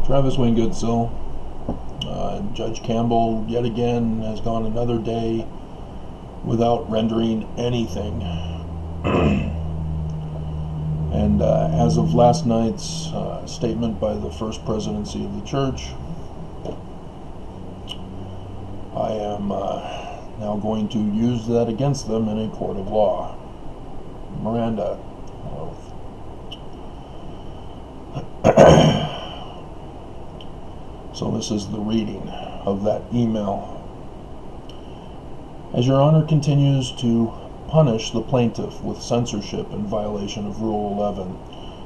Travis Wayne Goodsill. Judge Campbell, yet again, has gone another day without rendering anything. And as of last night's statement by the First Presidency of the Church, I am now going to use that against them in a court of law. Miranda. So this is the reading of that email. As Your Honor continues to punish the plaintiff with censorship in violation of Rule 11,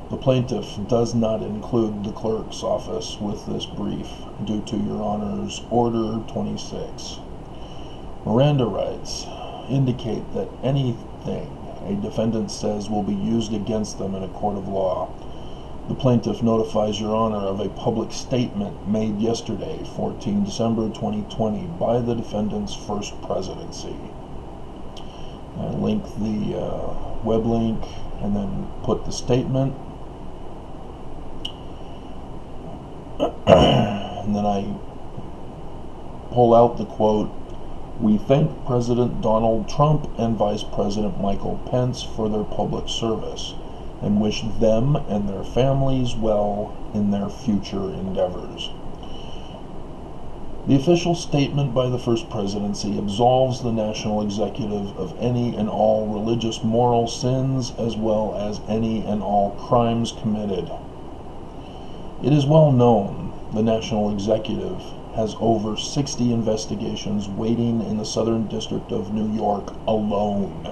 the plaintiff does not include the clerk's office with this brief due to Your Honor's Order 26. Miranda rights indicate that anything a defendant says will be used against them in a court of law. The plaintiff notifies Your Honor of a public statement made yesterday, 14 December 2020, by the defendant's First Presidency. I link the web link and then put the statement. And then I pull out the quote, "We thank President Donald Trump and Vice President Michael Pence for their public service and wish them and their families well in their future endeavors." The official statement by the First Presidency absolves the National Executive of any and all religious moral sins as well as any and all crimes committed. It is well known the National Executive has over 60 investigations waiting in the Southern District of New York alone.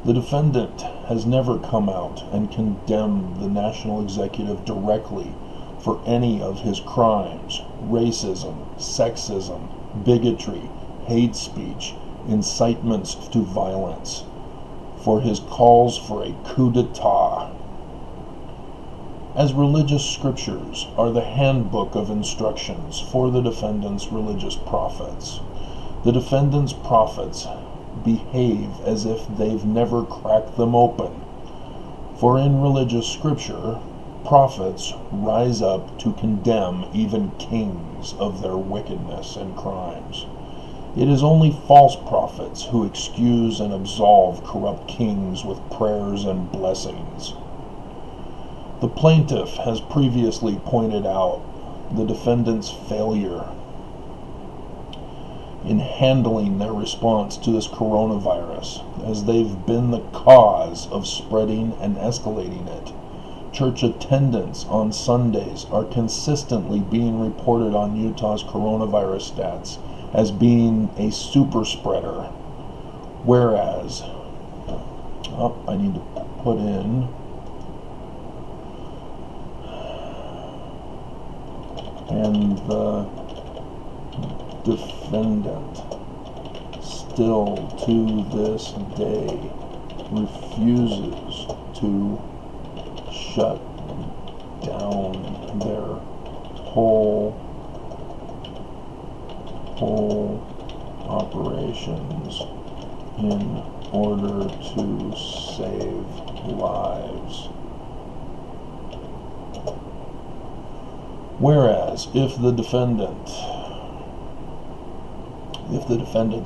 The defendant has never come out and condemned the National Executive directly for any of his crimes: racism, sexism, bigotry, hate speech, incitements to violence, for his calls for a coup d'etat. As religious scriptures are the handbook of instructions for the defendant's religious prophets, the defendant's prophets behave as if they've never cracked them open. For in religious scripture, prophets rise up to condemn even kings of their wickedness and crimes. It is only false prophets who excuse and absolve corrupt kings with prayers and blessings. The plaintiff has previously pointed out the defendant's failure in handling their response to this coronavirus, as they've been the cause of spreading and escalating it. Church attendance on Sundays are consistently being reported on Utah's coronavirus stats as being a super spreader, whereas, I need to put in, and the defendant still to this day refuses to shut down their whole operations in order to save lives. Whereas if the defendant's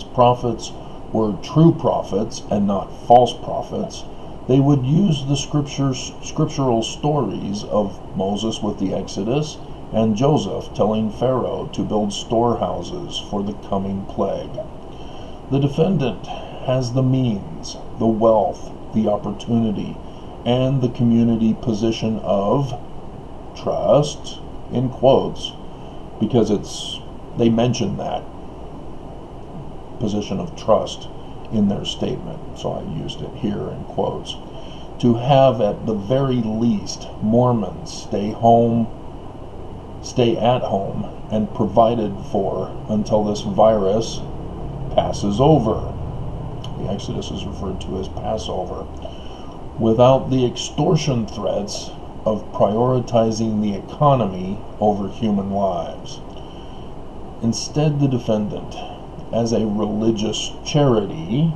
prophets were true prophets and not false prophets, they would use the scriptural stories of Moses with the Exodus and Joseph telling Pharaoh to build storehouses for the coming plague. The defendant has the means, the wealth, the opportunity, and the community position of trust, in quotes, because they mention that position of trust in their statement, so I used it here in quotes, to have at the very least Mormons stay at home and provided for until this virus passes over. The Exodus is referred to as Passover, without the extortion threats of prioritizing the economy over human lives. Instead, the defendant, as a religious charity,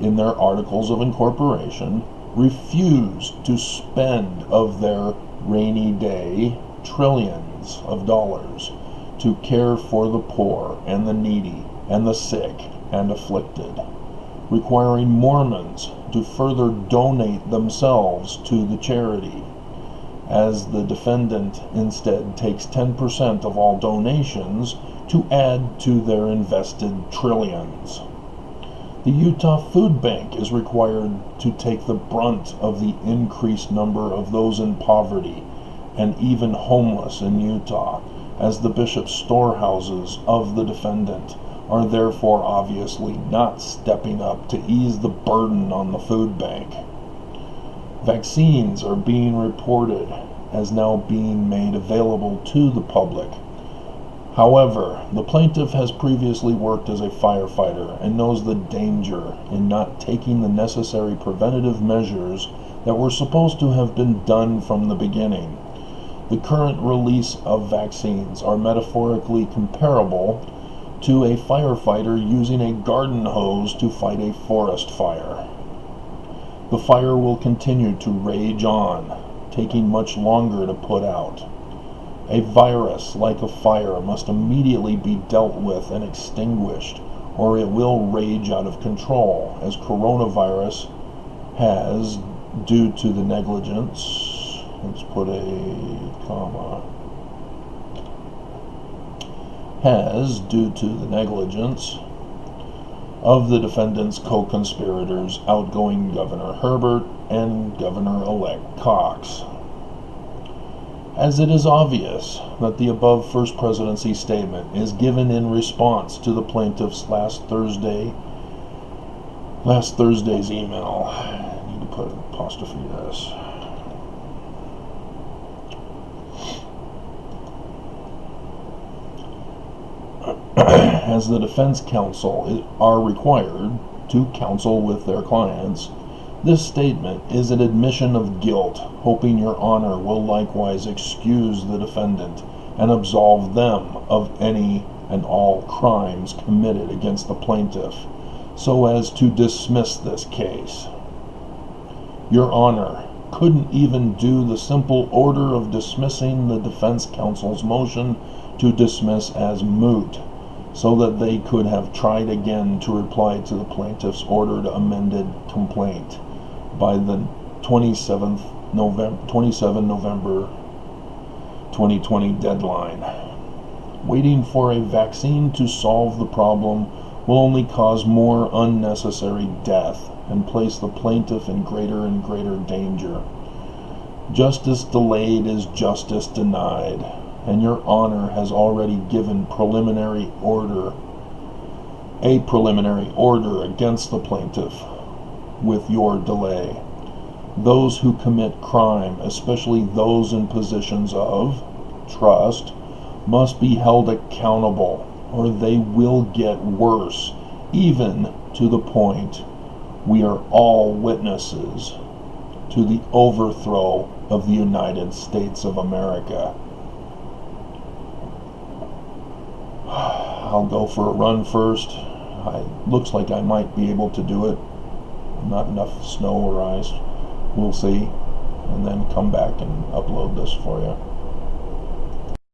in their articles of incorporation, refused to spend of their rainy day trillions of dollars to care for the poor and the needy and the sick and afflicted, requiring Mormons to further donate themselves to the charity, as the defendant instead takes 10% of all donations to add to their invested trillions. The Utah Food Bank is required to take the brunt of the increased number of those in poverty and even homeless in Utah, as the bishop's storehouses of the defendant are therefore obviously not stepping up to ease the burden on the food bank. Vaccines are being reported as now being made available to the public. However, the plaintiff has previously worked as a firefighter and knows the danger in not taking the necessary preventative measures that were supposed to have been done from the beginning. The current release of vaccines are metaphorically comparable to a firefighter using a garden hose to fight a forest fire. The fire will continue to rage on, taking much longer to put out. A virus, like a fire, must immediately be dealt with and extinguished, or it will rage out of control, as coronavirus has, due to the negligence, let's put a comma, has, due to the negligence of the defendant's co-conspirators, outgoing Governor Herbert and Governor-elect Cox. As it is obvious that the above First Presidency statement is given in response to the plaintiff's last Thursday's email. I need to put an apostrophe S. As the defense counsel are required to counsel with their clients, this statement is an admission of guilt, hoping your honor will likewise excuse the defendant and absolve them of any and all crimes committed against the plaintiff, so as to dismiss this case. Your honor couldn't even do the simple order of dismissing the defense counsel's motion to dismiss as moot, so that they could have tried again to reply to the plaintiff's ordered amended complaint by the 27 November 2020 deadline. Waiting for a vaccine to solve the problem will only cause more unnecessary death and place the plaintiff in greater and greater danger. Justice delayed is justice denied, and your honor has already given a preliminary order against the plaintiff with your delay. Those who commit crime, especially those in positions of trust, must be held accountable, or they will get worse, even to the point we are all witnesses to the overthrow of the United States of America. I'll go for a run first. Looks like I might be able to do it. Not enough snow or ice. We'll see. And then come back and upload this for you.